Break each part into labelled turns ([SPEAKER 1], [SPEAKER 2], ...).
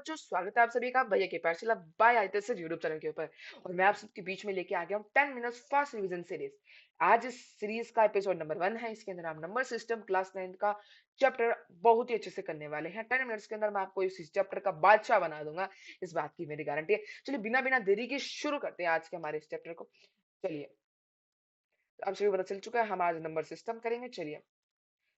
[SPEAKER 1] बच्चों, स्वागत है आप सभी का भैया के पाठशाला बाय आयते से यूट्यूब चैनल के ऊपर। और मैं आप सबके बीच में लेके आ गया हूँ 10 मिनट्स फास्ट रिवीजन सीरीज। आज इस सीरीज का एपिसोड नंबर 1 है। इसके अंदर हम नंबर सिस्टम क्लास 9 का चैप्टर बहुत ही अच्छे से करने वाले हैं। 10 मिनट्स के अंदर मैं आपको इस चैप्टर का बादशाह बना दूंगा, इस बात की मेरी गारंटी है। चलिए बिना बिना देरी के शुरू करते हैं आज के हमारे इस चैप्टर को। चलिए, आप सभी को पता चल चुका है हम आज नंबर सिस्टम करेंगे। चलिए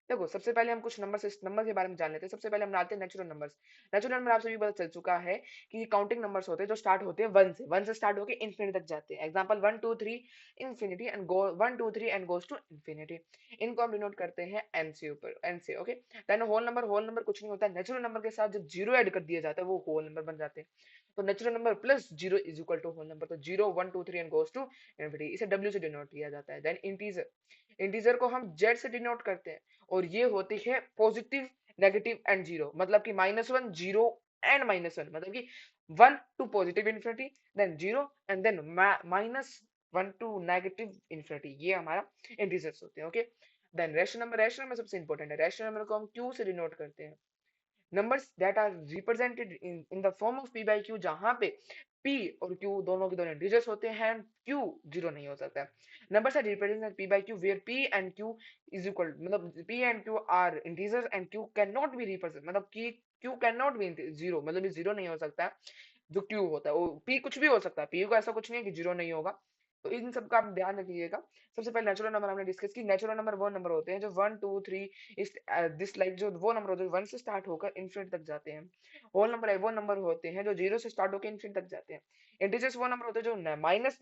[SPEAKER 1] देखो, सबसे पहले हम कुछ नंबर के बारे में जान लेते हैं। सबसे पहले हम डालते हैं नेचुरल नंबर्स। नेचुरल नंबर आप सभी को पता चल चुका है कि काउंटिंग नंबर्स होते हैं जो स्टार्ट होते हैं 1 से स्टार्ट होकर इन्फिनिटी तक जाते हैं। Example 1 2 3 infinity and go 1 2 3 and goes to infinity. इनको हम डिनोट करते हैं एन से ऊपर, एन से। ओके, देन होल नंबर कुछ नहीं होता है। नेचुरल नंबर के साथ जब जीरो ऐड कर दिया जाता है वो होल नंबर बन जाते हैं। तो natural number plus zero is equal to whole number. तो 0 1 2 3 एंड गोस टू इन्फिनिटी, इसे डब्ल्यू से डिनोट किया जाता है। देन इंटीजर, इंटीजर को हम जेड से डिनोट करते हैं और ये होती है पॉजिटिव, नेगेटिव एंड जीरो। मतलब कि -1 जीरो एंड -1, मतलब कि 1 to positive infinity, then zero and then -1 to negative infinity. ये हमारा इंटीजर्स होते हैं। Okay, then rational number, rational number सबसे इंपॉर्टेंट है। रैशनल नंबर को हम क्यू से डिनोट करते हैं। numbers that are represented in the form of p by q, जहां पे p और q दोनों के दोनों इंटीजर्स होते हैं, q जीरो नहीं हो सकता है। numbers are represented p by q where p and q is equal, मतलब p and q are integers and q cannot be represented, मतलब कि q cannot be जीरो, मतलब ये जीरो नहीं हो सकता है। जो q होता है वो p कुछ भी हो सकता है, p को ऐसा कुछ नहीं है कि जीरो नहीं होगा। तो इन सब का आप ध्यान रखिएगा। सबसे पहले नेचुरल नंबर हमने डिस्कस की। नेचुरल नंबर वो नंबर होते हैं जो 1 2 3 इस दिस लाइक, जो वो नंबर होते हैं 1 से स्टार्ट होकर इन्फिनिटी तक जाते हैं। होल नंबर है वो नंबर होते हैं जो 0 से स्टार्ट होकर इन्फिनिटी तक जाते हैं। इंटीजर्स वो नंबर होते हैं जो minus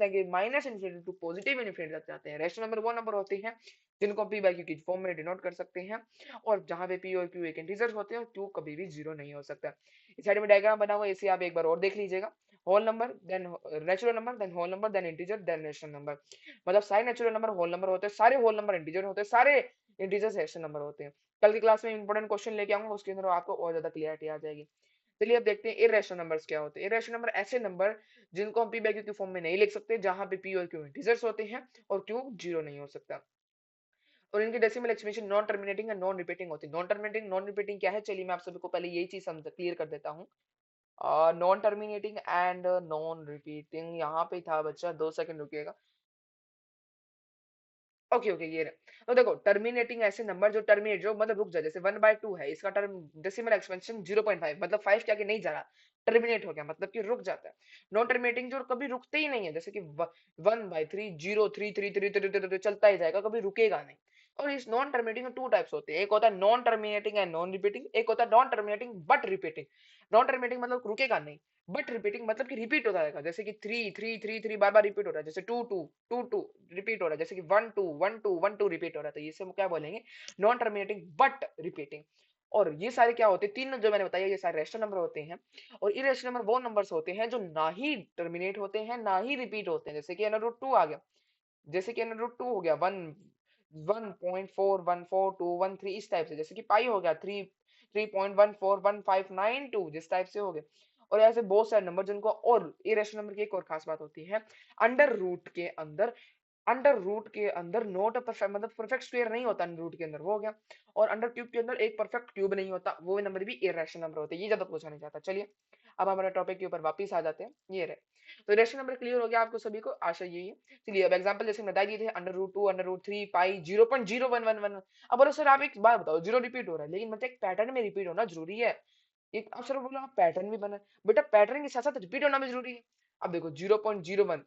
[SPEAKER 1] infinity to positive infinity तक जाते हैं। रेशनल नंबर वो नंबर होते हैं जिनको p बाई q की फॉर्म में डिनोट कर सकते हैं। और जहां पे p और q एक इंटीजर होते हैं, q कभी भी जीरो नहीं हो सकता। इस साइड में डायग्राम बना हुआ है, इसे आप एक बार और देख लीजिएगा। Whole number, then natural number, then whole number, then integer, then rational number. मतलब सारे नेचुरल नंबर होल नंबर होते हैं, सारे होल नंबर इंटीजर होते हैं, सारे इंटीजर्स रेशनल नंबर होते हैं। कल की क्लास में इंपॉर्टेंट क्वेश्चन लेके आऊंगा, उसके अंदर आपको और ज्यादा क्लियरिटी आ जाएगी। चलिए अब देखते हैं इरेशनल नंबर्स क्या होते हैं। इरेशनल नंबर ऐसे नंबर जिनको हम p बाई q की फॉर्म में नहीं लिख सकते, जहां पे p और q इंटीजर्स होते हैं और q जीरो नहीं हो सकता। और इनकी decimal expression non terminating and non repeating होती है। नॉन रिपीटिंग क्या है, चलिए मैं आप सभी को पहले यही चीज समझ क्लियर कर देता हूँ। Non terminating and non repeating यहाँ पे था बच्चा, 2 सेकंड रुकिएगा। ओके ओके, ये रहा। तो देखो, टर्मिनेटिंग ऐसे नंबर जो टर्मिनेट, जो मतलब रुक जाए, जैसे 1/2 है, इसका टर्म डेसिमल एक्सपेंशन 0.5, मतलब 5 के आगे नहीं जा रहा, टर्मिनेट हो गया, मतलब कि रुक जाता है। नॉन टर्मिनेटिंग जो कभी रुकते ही नहीं है, जैसे कि 1/3 0 3 3 3 3 3 चलता ही जाएगा, कभी रुकेगा नहीं। और इस नॉन टर्मिनेटिंग में टू टाइप्स होते हैं, एक होता है non terminating and non repeating, एक होता है non terminating but repeating. Non terminating मतलब रुकेगा नहीं, बट रिपीटिंग मतलब कि रिपीट होता रहेगा, जैसे कि 3 3 3 3 बार बार रिपीट हो रहा है, जैसे 2 2 2 2 रिपीट हो रहा है, जैसे कि 1 2 1 2 1 2 रिपीट हो रहा है। तो ये सब क्या बोलेंगे, नॉन टर्मिनेटिंग बट रिपीटिंग। और ये सारे क्या होते हैं, तीन जो मैंने बताया, ये सारे रेशनल नंबर होते हैं। और इरेशनल नंबर वो नंबर्स होते हैं जो ना ही टर्मिनेट होते हैं ना ही रिपीट होते हैं, जैसे कि √2 आ गया, जैसे कि √2 हो गया 1.414213 इस टाइप से, जैसे कि पाई हो गया 3.141592 जिस टाइप से हो गए। और ऐसे बहुत सारे नंबर जिनको, और इरेशनल नंबर की एक और खास बात होती है, अंडर रूट के अंदर नोट परफेक्ट, मतलब परफेक्ट स्क्वायर नहीं होता अंडर रूट के अंदर, वो हो गया। और अंडर क्यूब के अंदर एक परफेक्ट क्यूब नहीं होता, वो नंबर भी इरेशनल नंबर होते हैं। ये ज्यादा पूछा नहीं जाता। चलिए अब हमारे टॉपिक के ऊपर वापस आ जाते हैं। ये रहे, तो इरेशनल नंबर क्लियर हो गया आपको सभी को, आशा यही है। चलिए अब एग्जांपल जैसे बता दिए थे, √2 √3 पाई 0.0111। अब बोलो सर आप एक बात बताओ, जीरो रिपीट हो रहा है, लेकिन मतलब एक पैटर्न में रिपीट होना जरूरी है। एक अब सर बोलो आप पैटर्न भी बना, बेटा पैटर्न के साथ साथ रिपीट होना भी जरूरी है। अब देखो 0.01,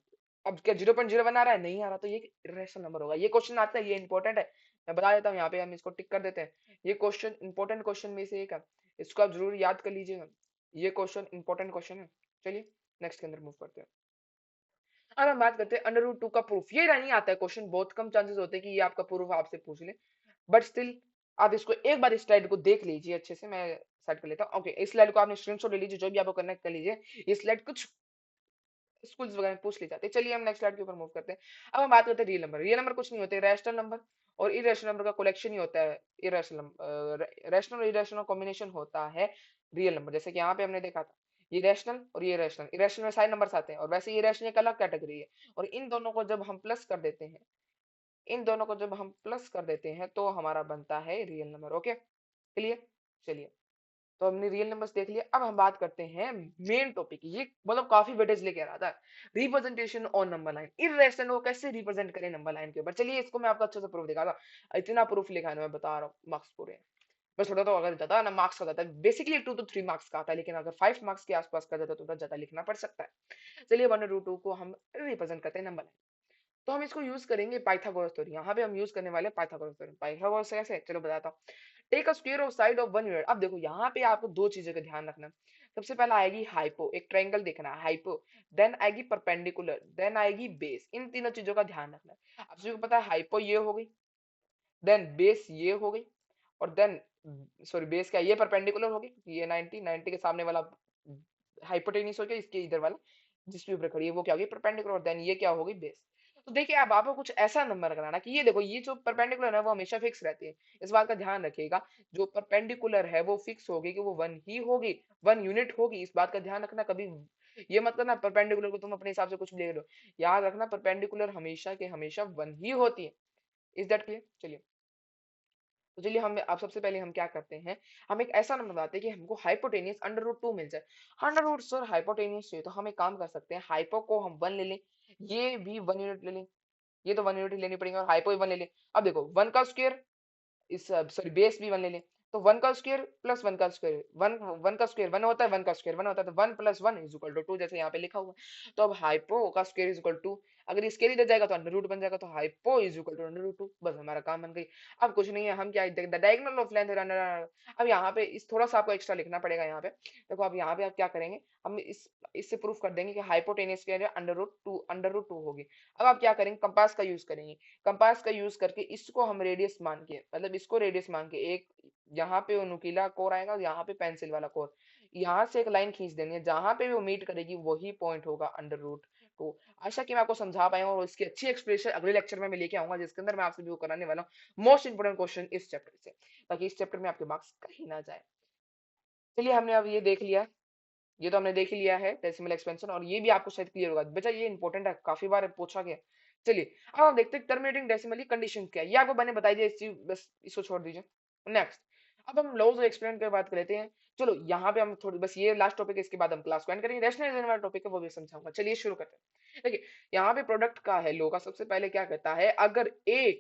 [SPEAKER 1] अब क्या 0.01 आ रहा है, नहीं आ रहा, तो ये इरेशनल नंबर होगा। ये क्वेश्चन आता है, ये इंपॉर्टेंट है, मैं बता देता हूँ, यहाँ पे हम इसको टिक कर देते हैं। ये क्वेश्चन इंपॉर्टेंट क्वेश्चन में से एक है, इसको आप जरूर याद कर लीजिएगा। ये क्वेश्चन इंपॉर्टेंट क्वेश्चन है। चलिए नेक्स्ट के अंदर मूव करते हैं। अब हम बात करते हैं √2 का प्रूफ। ये नहीं आता है क्वेश्चन, बहुत कम चांसेस होते हैं कि ये आपका प्रूफ आपसे पूछ ले, बट स्टिल आप इसको एक बार इस स्लाइड को देख लीजिए अच्छे से। मैं सेट कर लेता हूँ। ओके, इस स्लाइड को आपने स्क्रीनशॉट ले लीजिए, जो भी आपको कनेक्ट कर लीजिए। ये स्लाइड कुछ स्कूल्स वगैरह में पूछ ली जाती है। चलिए हम नेक्स्ट स्लाइड के ऊपर मूव करते हैं। अब हम बात करते हैं रियल नंबर। रियल नंबर कुछ नहीं होते, रैशनल नंबर और इरेशनल नंबर का कलेक्शन ही होता है। इरेशनल रैशनल और इरेशनल कॉम्बिनेशन होता है रियल नंबर। जैसे कि यहाँ पे हमने देखा था, ये रैशनल और ये रैशनल, इरेशनल में सारे नंबर्स आते हैं, और वैसे ये रैशनल एक अलग कैटेगरी है। और इन दोनों को जब हम प्लस कर देते हैं, इन दोनों को जब हम प्लस कर देते हैं तो हमारा बनता है रियल नंबर। Okay, clear. चलिए तो हमने रियल नंबर्स देख लिया। अब हम बात करते हैं मेन टॉपिक, ये मतलब काफी वेटेज लेके आ रहा था, representation on number line. Irrational को कैसे रिप्रेजेंट करें नंबर लाइन के ऊपर, चलिए इसको मैं आपको अच्छे से प्रूफ दिखाता हूँ। इतना प्रूफ लिखा है मैं बता रहा हूँ, मार्क्स पूरे हैं। बस थोड़ा तो अगर ज्यादा ना मार्क्स का जाता है, बेसिकली 2 to 3 मार्क्स का आता है, लेकिन अगर 5 मार्क्स के आसपास का जाता है तो थोड़ा ज्यादा लिखना पड़ सकता है। चलिए 1 और 2 को हम रिप्रेजेंट करते हैं नंबर लाइन। तो हम इसको यूज करेंगे पाइथागोरस थ्योरम। यहाँ पे हम यूज करने वाले पाइथागोरस थ्योरम। पाइथागोरस कैसे, चलो बताता हूँ। Take a square of side of 1 unit. अब देखो यहाँ पे आपको दो चीजों का ध्यान रखना है। सबसे पहला आएगी हाइपो, एक ट्रायंगल देखना है हाइपो, देन आएगी परपेंडिकुलर, देन आएगी बेस। इन तीनों चीजों का ध्यान रखना है। आप सभी को पता है हाइपो ये हो गई, देन बेस ये हो गई, और देन सॉरी बेस क्या, ये परपेंडिकुलर होगी, ये 90 90 के सामने वाला हाइपोटेन्यूस हो गया, इसके इधर वाला जिसके ऊपर खड़ी है वो क्या होगी, परपेंडिकुलर, और देन ये क्या होगी, बेस। तो देखिए अब आपको कुछ ऐसा नंबर लगाना कि ये देखो ये जो परपेंडिकुलर है वो हमेशा फिक्स रहती है। इस बात का ध्यान रखिएगा, जो परपेंडिकुलर है वो फिक्स होगी कि वो 1 ही होगी, 1 यूनिट होगी। इस बात का ध्यान रखना, कभी ये मत करना परपेंडिकुलर को तुम अपने हिसाब से कुछ भी ले लो। याद रखना परपेंडिकुलर हमेशा के हमेशा 1 ही होती है। Is that clear? चलिए, तो चलिए हम अब सबसे पहले हम क्या करते हैं, हम एक ऐसा नंबर बताते हैं कि हमको हाइपोटेनियस अंडर रूट 2 मिल जाए। अंडर रूट सर हाइपोटेनियस चाहिए, तो हम एक काम कर सकते हैं, हाइपो को हम 1 ले लें, ये भी 1 यूनिट ले लें, ये तो 1 यूनिट ही लेनी पड़ेगी, और हाइपो भी 1 ले लें। अब देखो 1 का स्क्वायर, इस सॉरी बेस भी 1 ले लें, तो 1 का स्क्वायर प्लस 1 का स्क्वायर, वन 1 का स्क्वायर 1 होता है, 1 का स्क्वायर 1 होता है, तो 1 + 1 = 2, जैसे यहाँ पे लिखा हुआ है। तो अब हाइपो का स्क्वायर इज इक्वल टू, अगर ये स्क्वायर इधर जाएगा तो अंडर रूट बन जाएगा, तो hypo is equal to under root 2, बस हमारा काम बन गई। अब कुछ नहीं है, हम क्या डायगोनल ऑफ लेंथ। अब यहाँ पे इस थोड़ा सा आपको एक्स्ट्रा लिखना पड़ेगा यहाँ पे। देखो अब यहाँ पे आप क्या करेंगे, हम इससे प्रूफ कर देंगे कि हाइपोटेनियस क्या है, अंडर रूट टू होगी। अब आप क्या करेंगे, कंपास का यूज करेंगे। कंपास का यूज करके इसको हम रेडियस मान के, मतलब इसको रेडियस मान के, एक यहाँ पे वो नुकीला कोर आएगा, यहाँ पे पेंसिल वाला कोर, यहाँ से एक लाइन खींच देनी है, जहां पे वो मीट करेगी वही पॉइंट होगा अंडर रूट 2। आशा कि मैं आपको समझा पाया हूँ, और इसकी अच्छी एक्सप्लेनेशन अगले लेक्चर में मैं लेके आऊंगा, जिसके अंदर मैं आपसे भी वो कराने वाला हूँ मोस्ट इंपोर्टेंट क्वेश्चन इस चैप्टर से, ताकि इस चैप्टर में आपके मार्क्स कहीं ना जाए। चलिए हमने अब ये देख लिया, ये तो हमने देख ही लिया है डेसिमल एक्सपेंशन, और ये भी आपको शायद क्लियर होगा बेटा, ये इंपॉर्टेंट है, काफी बार पूछा गया। चलिए अब हम देखते हैं टर्मिनेटिंग डेसिमली कंडीशन क्या है, ये आपको मैंने बताई दी इस चीज, बस इसको छोड़ दीजिए। नेक्स्ट, अब हम लॉज ऑफ एक्सपेरिमेंट की बात कर लेते हैं। चलो यहाँ पे हम थोड़ी, बस ये लास्ट टॉपिक है, इसके बाद हम क्लास को एंड करेंगे। रैशनलाइजेशन वाला टॉपिक है वो भी समझाऊंगा। चलिए शुरू करते हैं। देखिए यहाँ पे प्रोडक्ट का है लो का, सबसे पहले क्या कहता है, अगर a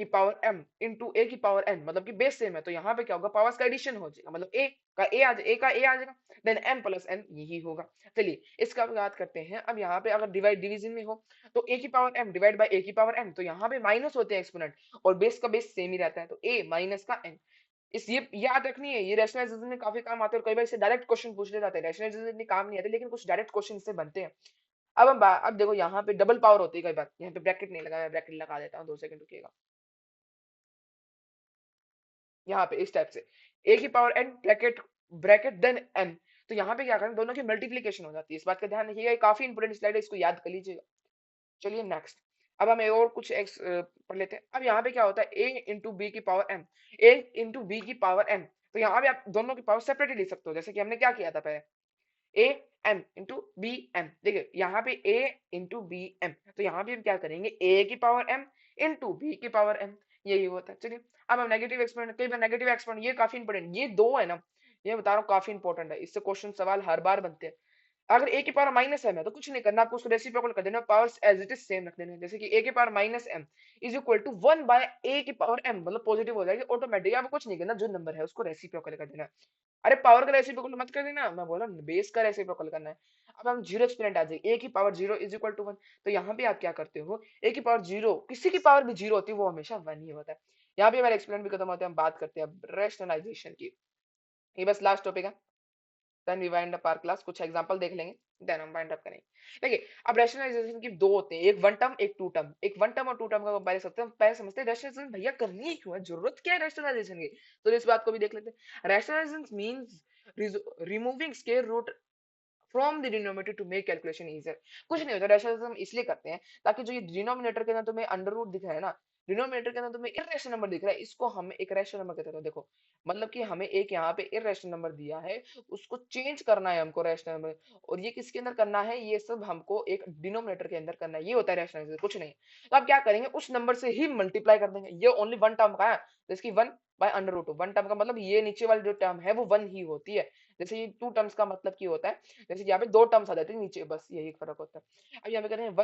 [SPEAKER 1] की पावर m इंटू ए की पावर n, मतलब कि बेस सेम है, तो यहाँ पे क्या होगा, पावर्स का एडिशन हो जाएगा, मतलब a आ जाएगा, देन m प्लस n यही होगा। चलिए इसका अब याद करते हैं। अब यहाँ पे अगर डिवाइड डिवीजन में हो, तो a की power m divide by a की पावर n, तो यहाँ पे माइनस होते हैं एक्सपोनेंट, और बेस का बेस सेम ही रहता है, तो a माइनस का n। इस ये याद रखनी है, ये रैशनलाइजेशन में काफी काम आते हैं, और कई बार इससे डायरेक्ट क्वेश्चन पूछ ले जाते हैं। रैशनलाइजेशन इतने काम नहीं आते, लेकिन कुछ डायरेक्ट क्वेश्चन इससे बनते हैं। अब देखो यहाँ पे डबल पावर होती है कई बार, यहाँ पे ब्रैकेट नहीं लगा, मैं ब्रैकेट लगा देता हूँ, 2 सेकंड रुकिएगा। यहाँ पे इस टाइप से a की power n bracket bracket then n, तो यहाँ पे क्या करें, दोनों की मल्टीप्लीकेशन हो जाती है। इस बात का ध्यान रखिएगा, ये काफी इंपोर्टेंट स्लाइड है, इसको याद कर लीजिएगा। चलिए नेक्स्ट, अब हम और कुछ पढ़ लेते हैं। अब यहाँ पे क्या होता है, a इंटू बी की power m, a into B की पावर m, तो यहाँ पे आप दोनों की पावर सेपरेटली लिख सकते हो, जैसे कि हमने क्या किया था पहले, A M into B M. देखिए यहाँ पे ए इंटू बी एम, तो यहाँ पे हम क्या करेंगे, ए की पावर एम इंटू बी की पावर एम, यही होता है। चलिए अब हम नेगेटिव एक्सपोनेंट, कई बार नेगेटिव एक्सपोनेंट, ये काफी इंपॉर्टेंट, ये दो है ना, ये बता रहा हूँ काफी इंपॉर्टेंट है, इससे क्वेश्चन सवाल हर बार बनते हैं। अगर ए की पावर माइनस एम है तो कुछ नहीं करना, आपको उसको रेसिप्रोकल कर देना, powers as it is same रख देना, जैसे कि ए की power minus M is equal to 1/a की पावर m, मतलब पॉजिटिव हो जाएगी ऑटोमेटिक, आपको कुछ नहीं करना, जो नंबर है उसको रेसिप्रोकल कर देना। अरे पावर का रेसिप्रोकल मत कर देना, मैं बोला बेस का रेसिप्रोकल करना है। अब हम जीरो एक्सपेरिमेंट आ जाएगी, ए की पावर 0 = 1, तो यहाँ पे आप क्या करते हो, ए की पावर 0, किसी की पावर भी 0 होती है वो हमेशा 1 ही होता है। यहाँ पे हमारा एक्सपेरिमेंट भी खत्म होता है, हम बात करते हैं अब रैशनलाइजेशन की। ये बस लास्ट टॉपिक है, then we wind up our class, कुछ एग्जांपल देख लेंगे, देन हम वाइंड अप करेंगे। देखिए अब रैशनलाइजेशन की दो होते हैं, एक वन टर्म एक टू टर्म। एक वन टर्म और टू टर्म का पहले सकते हैं, पहले समझते हैं रैशनलाइजेशन भैया करनी ही क्यों है, जरूरत क्या है रैशनलाइजेशन की, तो इस बात को भी देख लेते हैं। Rationalisation means removing square root from the denominator to make calculation easier. कुछ नहीं होता, रैशनलाइजेशन हम इसलिए करते हैं ताकि जो ये डिनोमिनेटर के अंदर तुम्हें अंडर रूट दिख रहा है ना, डिनोमिनेटर के अंदर तुम्हें इर्रेशनल नंबर दिख रहा है, इसको हम एक रैशनल नंबर कहते हैं। देखो मतलब कि हमें एक यहाँ पे इर्रेशनल नंबर दिया है, उसको चेंज करना है हमको रैशनल नंबर, और ये किसके अंदर करना है, ये सब हमको एक डिनोमिनेटर के अंदर करना है, ये होता है रैशनलाइजेशन, कुछ नहीं। तो आप क्या करेंगे, उस नंबर से ही मल्टीप्लाई कर देंगे, ये ओनली वन टर्म का है, जैसे कि 1/√2, वन टर्म का मतलब ये नीचे वाली जो टर्म है वो 1 ही होती है। जैसे ये 2 टर्म्स का मतलब क्या होता है, जैसे कि यहाँ पे 2 टर्म्स आ जाते हैं नीचे, बस यही फर्क होता है। अब यहाँ पे कर रहे हैं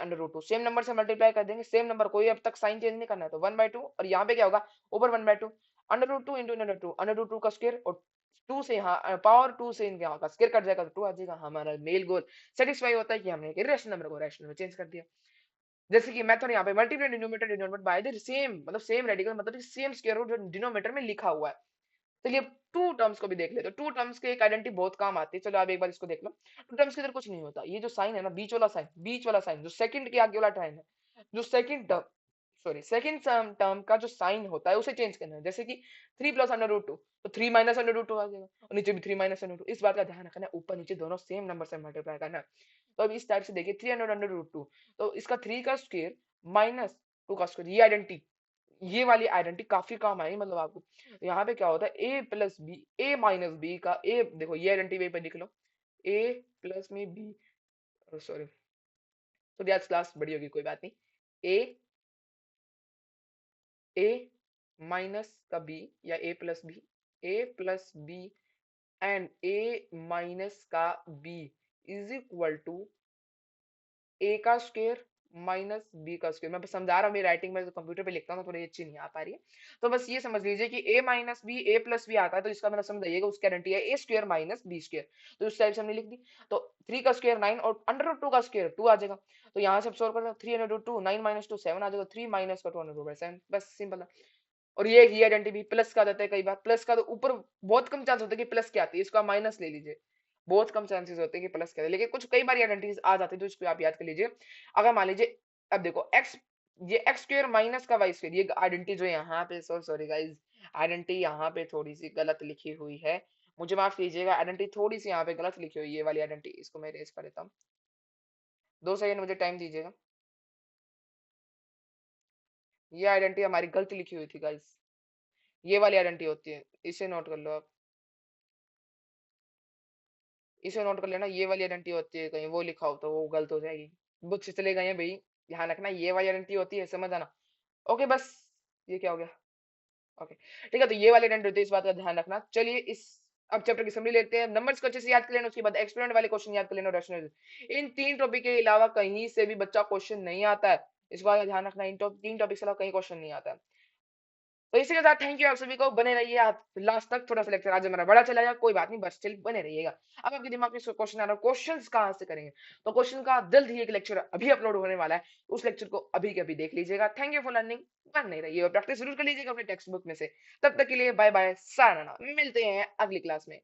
[SPEAKER 1] 1/√2, सेम नंबर से मल्टीप्लाई कर देंगे, सेम नंबर, कोई अब तक साइन चेंज नहीं करना है, तो 1/2, और यहाँ पे क्या होगा, ऊपर 1/2, √2 इंटू √2, √2 का स्क्वायर, और 2 से यहाँ पावर 2 से इनके यहाँ का स्क्वायर कट जाएगा तो 2 आ जाएगा। हमारा मेल गोल सेटिस्फाई होता है कि हमने एक इरेशनल नंबर को रैशनल में चेंज कर दिया। जैसे कि मेथड यहाँ पे multiply denominator denominator by the same, मतलब सेम रेडिकल, मतलब सेम स्क्वायर रूट जो डिनोमिनेटर में लिखा हुआ है। चलिए टू टर्म्स को भी देख लेते, टू टर्म्स के एक आइडेंटिटी बहुत काम आती है। चलो आप एक बार इसको देख लो। टू टर्म्स के इधर कुछ नहीं होता, ये जो साइन है ना, बीच वाला साइन जो सेकंड के आगे वाला साइन है, जो second term, sorry second term का जो साइन होता है उसे चेंज करना है। जैसे कि 3 + √2, तो 3 - √2 आ जाएगा, और नीचे भी 3 - √2। इस बात का ध्यान रखना है, ऊपर नीचे दोनों सेम नंबर से मल्टीप्लाई करना है। तो अब इस टाइप से देखिए, 300 √2, तो इसका 3 का स्क्वायर माइनस 2 का स्क्वायर, ये वाली आइडेंटिटी काफी काम आएगी, मतलब आपको। यहाँ पे क्या होता है, A+B, A-B का ए, देखो ये आइडेंटिटी वहीं पे लिख लो, A+B, सॉरी, तो आज क्लास बड़ी होगी, कोई बात नहीं। A माइनस का B, या A+B, A+B and A-B is equal to A का स्क्वायर माइनस बी का स्क्वायर। मैं बस समझा रहा हूँ, मेरी राइटिंग में कंप्यूटर पे लिखता हूँ तो थोड़ी अच्छी नहीं आ पा रही है। तो बस ये समझ लीजिए कि A-B A+B आता है, तो इसका मतलब समझाइएगा उसकी गारंटी है A² माइनस B स्क्वायर। तो उस टाइप से हमने लिख दी। तो 3 का स्क्वायर 9, और √2 का स्क्वायर 2 आ जाएगा। तो यहाँ से सॉल्व करते हैं, 3 √2, 9 - 2 7 आ जाएगा, 3 माइनस का 2/7, बस सिंपल है। और ये आइडेंटिटी भी प्लस का देता है, कई बार प्लस का तो ऊपर बहुत कम चांस होता है कि प्लस क्या आती है, इसको आप माइनस ले लीजिए, बहुत कम चांसेस होते हैं कि प्लस क्या है, लेकिन कुछ कई बार आइडेंटिटीज आ जाती है, तो इसको आप याद कर लीजिए। अगर मान लीजिए, अब देखो एक्स, ये x² माइनस का y², ये आइडेंटिटी जो यहाँ पे, सॉरी गाइज, आइडेंटिटी यहाँ पे थोड़ी सी गलत लिखी हुई है, मुझे माफ कीजिएगा, आइडेंटिटी थोड़ी सी यहाँ पे गलत लिखी हुई है, ये वाली आइडेंटिटी, इसको मैं इरेज कर देता हूँ, 2 सेकंड मुझे टाइम दीजिएगा। ये आइडेंटिटी हमारी गलत लिखी हुई थी गाइज, ये वाली आइडेंटिटी होती है, इसे नोट कर लो आप, इसे नोट कर लेना, ये वाली आइडेंटिटी होती है, कहीं वो लिखा हो तो वो गलत हो जाएगी। बुक्स चले गए हैं भाई, ध्यान रखना, ये वाली आइडेंटिटी होती है, समझ आना। ओके बस, ये क्या हो गया, ओके ठीक है, तो ये वाली आइडेंटिटी होती है, इस बात का ध्यान रखना। चलिए इस अब चैप्टर की समरी लेते हैं। नंबर्स को अच्छे से याद कर लेना, उसके बाद एक्सपेरिमेंट वाले क्वेश्चन याद कर लेना, रैशनल। इन 3 टॉपिक के अलावा कहीं से भी बच्चा क्वेश्चन नहीं आता है, इस बात का ध्यान रखना, इन 3 टॉपिक के अलावा कहीं क्वेश्चन नहीं आता है। तो इसी के साथ थैंक यू आप सभी को, बने रहिए आप लास्ट तक। थोड़ा सा लेक्चर आज हमारा बड़ा चला गया, कोई बात नहीं, बस स्टिल बने रहिएगा। अब आपके दिमाग में क्वेश्चन आ रहा है, क्वेश्चन कहाँ से करेंगे, तो क्वेश्चन का जल्द ही एक लेक्चर अभी अपलोड होने वाला है, उस लेक्चर को अभी के अभी देख लीजिएगा। थैंक यू फॉर लर्निंग, बने रहिए और प्रैक्टिस जरूर कर लीजिएगा अपने टेक्स्ट बुक में से। तब तक के लिए बाय बाय, सारा मिलते हैं अगली क्लास में।